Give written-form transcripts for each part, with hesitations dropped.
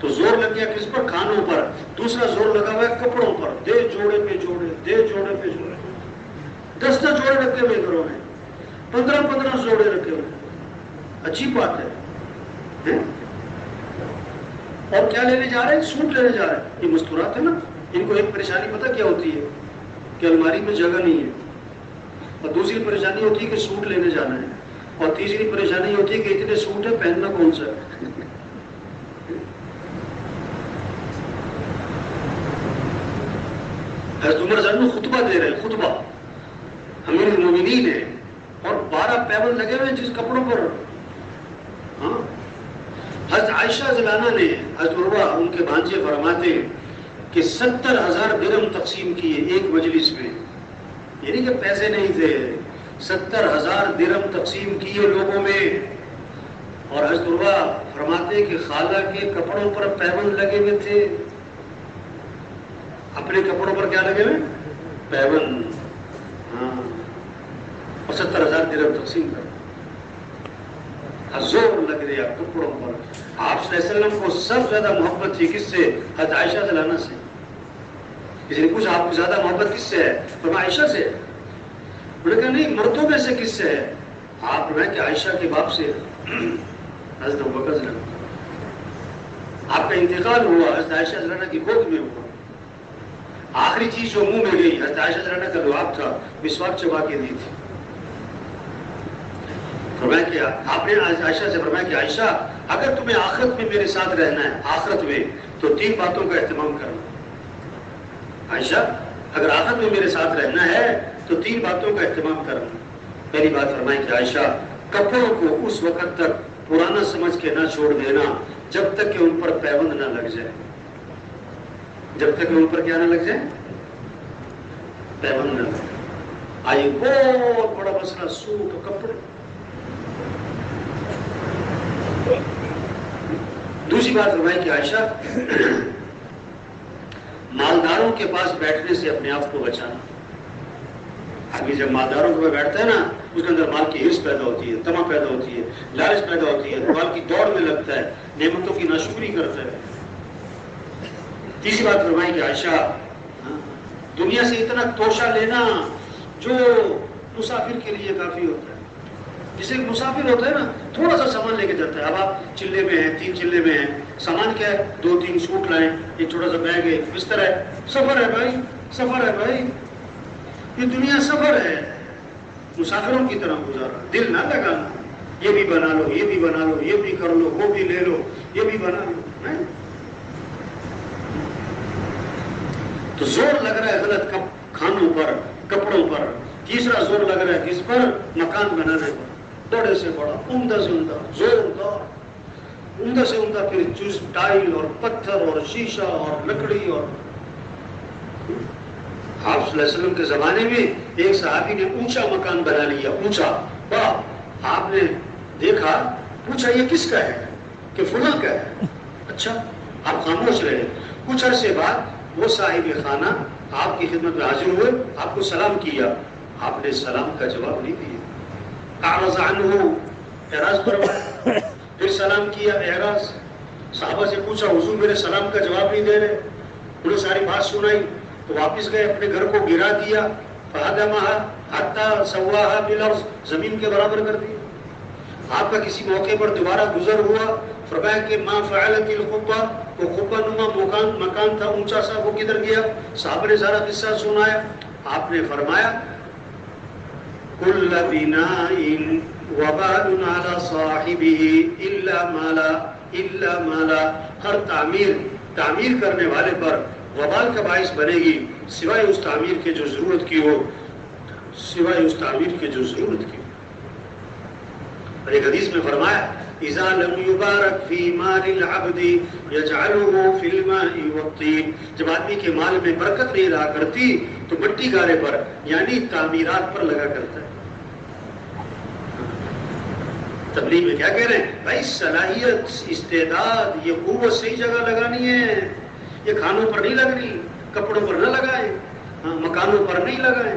تو زور لگ گیا کس پر؟ کھانوں پر. دوسرا زور لگا ہوا ہے کپڑوں پر. دے جوڑے پہ جوڑے، دے جوڑے پہ جوڑے. 10 جوڑے رکھے ہوئے گھروں میں، 15 جوڑے رکھے ہوئے. عجیب بات ہے. اور کیا لینے جا رہے ہیں؟ سوٹ لینے جا رہے ہیں. یہ مستورات ہے نا. ان کو ایک پریشانی پتہ کیا ہوتی ہے؟ کہ الماری میں جگہ نہیں ہے. اور دوسری پریشانی ہوتی ہے کہ سوٹ لینے جانا ہے. اور تیسری پریشانی ہوتی ہے کہ اتنے سوٹ ہے، پہننا کون سا ہے. حضرت عمر زن خطبہ دے رہے ہیں، خطبہ امیر المومنین ہے، اور 12 پیبند لگے ہوئے جس کپڑوں پر. ہاں، حضرت عائشہ زلانہ نے، حضرت عروہ ان کے بھانجے فرماتے کہ 70,000 درہم تقسیم کیے ایک مجلس میں. یعنی کہ پیسے نہیں تھے، 70,000 درہم تقسیم کیے لوگوں میں. اور حضرت عروہ فرماتے کہ خالہ کے کپڑوں پر پیبند لگے ہوئے تھے. اپنے کپڑوں پر کیا لگے ہوئے؟ پیبند. ہاں، اور 70,000 درہم تقسیم کر. زور لگ رہا کپڑوں پر. آپ صلی اللہ علیہ وسلم کو سب سے زیادہ محبت تھی کس سے؟ حضرت عائشہ زلانہ سے. کسی نے پوچھا آپ کو زیادہ محبت کس سے ہے؟ فرمایا عائشہ سے. انہوں نے کہا نہیں، مردوں میں سے کس سے ہے؟ آپ نے کہ عائشہ کے باپ سے. حضرت ابوبکر زلانہ. آپ کا انتقال ہوا حضرت عائشہ زلانہ کی گود میں ہوا. آخری چیز جو منہ میں گئی حضرت عائشہ زلانہ کا لعاب تھا، مسواک چبا کے دی تھی. فرمایا کہ آپ نے عائشہ سے فرمایا کہ عائشہ اگر تمہیں آخرت میں میرے ساتھ رہنا ہے، آخرت میں، تو 3 باتوں کا اہتمام کرنا. عائشہ اگر آخرت میں میرے ساتھ رہنا ہے تو 3 باتوں کا اہتمام کرنا. پہلی بات فرمائی کہ عائشہ کپڑوں کو اس وقت تک پرانا سمجھ کے نہ چھوڑ دینا جب تک کہ ان پر پیبند نہ لگ جائے. جب تک کہ ان پر کیا نہ لگ جائے؟ پیبند نہ لگ جائے. آئی بہت بڑا مسئلہ سوٹ اور کپڑے. دوسری بات فرمائی کہ عائشہ مالداروں کے پاس بیٹھنے سے اپنے آپ کو بچانا. آدمی جب مالداروں کے پاس بیٹھتا ہے نا، اس کے اندر مال کی ہرس پیدا ہوتی ہے، طمع پیدا ہوتی ہے، لالچ پیدا ہوتی ہے، مال کی دوڑ میں لگتا ہے، نعمتوں کی ناشکری کرتا ہے. تیسری بات فرمائی کہ عائشہ دنیا سے اتنا توشہ لینا جو مسافر کے لیے کافی ہوتا ہے. جسے مسافر ہوتا ہے نا، تھوڑا سا سامان لے کے جاتا ہے. اب آپ چلے میں ہیں، 3 چلے میں ہیں، سامان کیا ہے؟ 2-3 سوٹ لائیں، ایک چھوٹا سا بیگ ہے، بستر ہے. سفر ہے بھائی، سفر ہے بھائی. یہ دنیا سفر ہے، مسافروں کی طرح گزارا. دل نہ لگانا، یہ بھی بنا لو، یہ بھی بنا لو، یہ بھی کر لو، وہ بھی لے لو، یہ بھی بنا لو. تو زور لگ رہا ہے غلط کھانوں پر، کپڑوں پر. تیسرا زور لگ رہا ہے کس پر؟ مکان بنانے پر. بڑے سے بڑا، عمدہ سے عمدہ، زوردار، عمدہ سے عمدہ، پھر چوز ٹائل اور پتھر اور شیشہ اور لکڑی. اور آپ صلی اللہ علیہ وسلم کے زمانے میں ایک صحابی نے اونچا مکان بنا لیا، اونچا. آپ نے دیکھا، پوچھا یہ کس کا ہے؟ کہ فلاں کا ہے. اچھا، آپ خاموش رہے. کچھ عرصے بعد وہ صاحب خانہ آپ کی خدمت میں حاضر ہوئے، آپ کو سلام کیا. آپ نے سلام کا جواب نہیں دیا. اعرض عنہ، اعراض کروایا. پھر سلام کیا، اعراض. صحابہ سے پوچھا حضور میرے سلام کا جواب نہیں دے رہے. انہوں نے ساری بات سنائی تو واپس گئے، اپنے گھر کو گرا دیا. فہدمها حتی سواها بالارض، زمین کے برابر کر دیا. آپ کا کسی موقع پر دوبارہ گزر ہوا، فرمایا کہ ما فعلت القبہ، وہ قبہ نما مکان تھا اونچا سا، وہ کدھر گیا؟ صحابہ نے سارا قصہ سنایا. آپ نے فرمایا کل بناء وبال على صاحبه الا مالا. ہر تعمیر کرنے والے پر وبال کا باعث بنے گی سوائے اس تعمیر کے جو ضرورت کی ہو، سوائے اس تعمیر کے جو ضرورت کی. اور ایک حدیث میں فرمایا اذا لم يبارك في مال العبد يجعله في الماء والطين. جب آدمی کے مال میں برکت نہیں رہا کرتی تو مٹی گارے پر یعنی تعمیرات پر لگا کرتا ہے. تبلیغ میں کیا کہہ رہے ہیں بھائی؟ صلاحیت، استعداد، یہ قوت صحیح جگہ لگانی ہے. یہ کھانوں پر نہیں لگنی، کپڑوں پر نہ لگائیں، مکانوں پر نہیں لگائیں.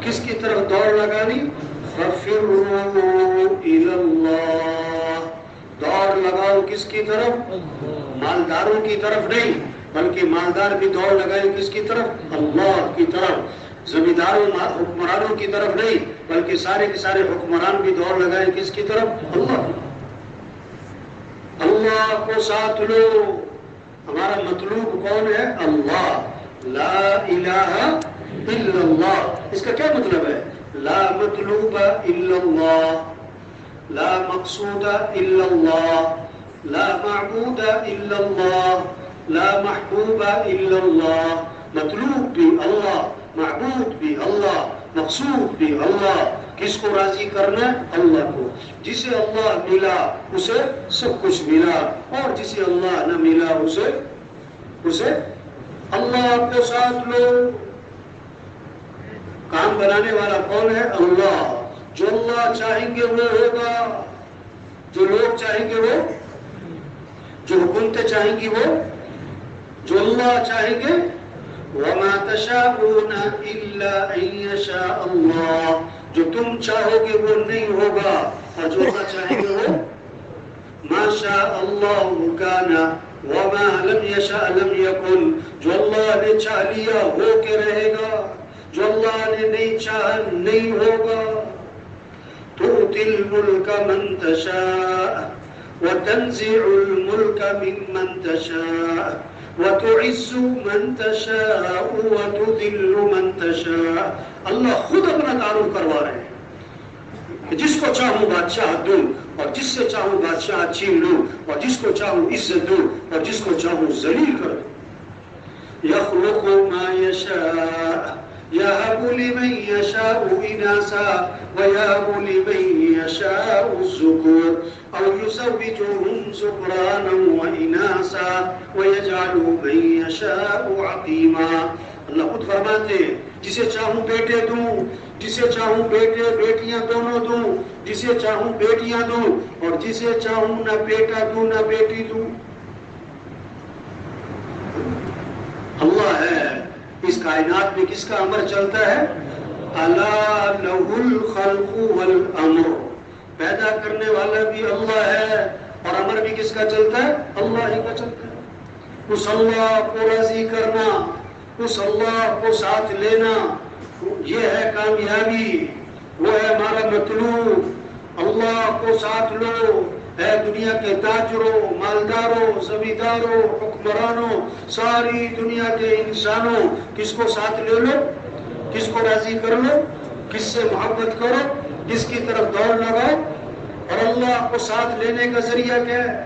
کس کی طرف دوڑ لگانی؟ فَفِرُّوا إِلَى اللَّهِ، دوڑ لگاؤ کس کی طرف؟ مالداروں کی طرف نہیں، بلکہ مالدار بھی دوڑ لگائے کس کی طرف؟ اللہ کی طرف۔ زمینداروں حکمرانوں کی طرف نہیں، بلکہ سارے کے سارے حکمران بھی دوڑ لگائے کس کی طرف؟ اللہ۔ اللہ کو ساتھ لو، ہمارا مطلوب کون ہے؟ اللہ۔ لا الہ الا اللہ، اس کا کیا مطلب ہے؟ لا مطلوب الا اللہ، لا مقصود الا اللہ، لا معبود الا اللہ، لا محبوب الا اللہ۔ مطلوب بھی اللہ، معبود بھی اللہ، مقصود بھی اللہ۔ کس کو راضی کرنا ہے؟ اللہ کو۔ جسے اللہ ملا اسے سب کچھ ملا، اور جسے اللہ نہ ملا اسے اللہ کو ساتھ لو۔ کام بنانے والا کون ہے؟ اللہ۔ جو اللہ چاہیں گے وہ ہوگا، جو لوگ چاہیں گے وہ، جو حکومتیں چاہیں گی وہ، جو اللہ چاہیں گے۔ وَمَا تَشَاءُونَ إِلَّا أَن يَشَاءَ اللَّهُ، جو تم چاہو گے وہ نہیں ہوگا، اور جو اللہ چاہیں گے وہ۔ مَا شَاءَ اللَّهُ كَانَ وَمَا لَمْ يَشَاء لَمْ يَكُنْ، جو اللہ نے چاہ لیا ہو کے رہے گا، جو اللہ نے نہیں چاہا نہیں ہوگا۔ تُؤْتِي الْمُلْكَ مَن تَشَاءُ وَتَنزِعُ الْمُلْكَ مِمَّن تَشَاءُ وَتُعِزُّ مَن تَشَاءُ وَتُذِلُّ مَن تَشَاءُ۔ اللہ خود اپنا تعارف کروا رہے ہیں کہ جس کو چاہوں بادشاہ دوں، اور جس سے چاہوں بادشاہ چھین لوں، اور جس کو چاہوں عزت دوں، اور جس کو چاہوں ذلیل کر دوں۔ يَخْلُقُ مَا يَشَاءُ يَهَبُ لِمَن يَشَاءُ إِنَاثًا وَيَهَبُ لِمَن يَشَاءُ الذُّكُورَ أَوْ يُزَوِّجُهُمْ ذُكْرَانًا وَإِنَاثًا وَيَجْعَلُ مَن يَشَاءُ عَقِيمًا۔ اللہ خود فرماتے ہیں جسے چاہوں بیٹے دوں، جسے چاہوں بیٹے بیٹیاں دونوں دوں، جسے چاہوں بیٹیاں دوں، اور جسے چاہوں نہ بیٹا دوں نہ بیٹی دوں۔ اللہ ہے۔ اس کائنات میں کس کا امر چلتا ہے؟ الا لہ الخلق والامر، پیدا کرنے والا بھی اللہ ہے، اور امر بھی کس کا چلتا ہے؟ اللہ ہی کا چلتا ہے۔ اس اللہ کو راضی کرنا، اس اللہ کو ساتھ لینا، یہ ہے کامیابی، وہ ہے ہمارا مطلوب۔ اللہ کو ساتھ لو، اے دنیا کے تاجروں، مالداروں، زمینداروں، حکمرانوں، ساری دنیا کے انسانوں، کس کو ساتھ لے لو؟ کس کو راضی کر لو؟ کس سے محبت کرو؟ کس کی طرف دوڑ لگاؤ؟ اور اللہ کو ساتھ لینے کا ذریعہ کیا ہے؟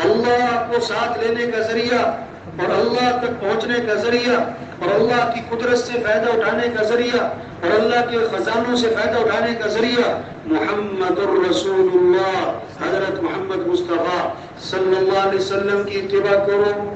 اللہ کو ساتھ لینے کا ذریعہ، اور اللہ تک پہنچنے کا ذریعہ، اور اللہ کی قدرت سے فائدہ اٹھانے کا ذریعہ، اور اللہ کے خزانوں سے فائدہ اٹھانے کا ذریعہ محمد الرسول اللہ، حضرت محمد مصطفیٰ صلی اللہ علیہ وسلم کی اتباع کرو۔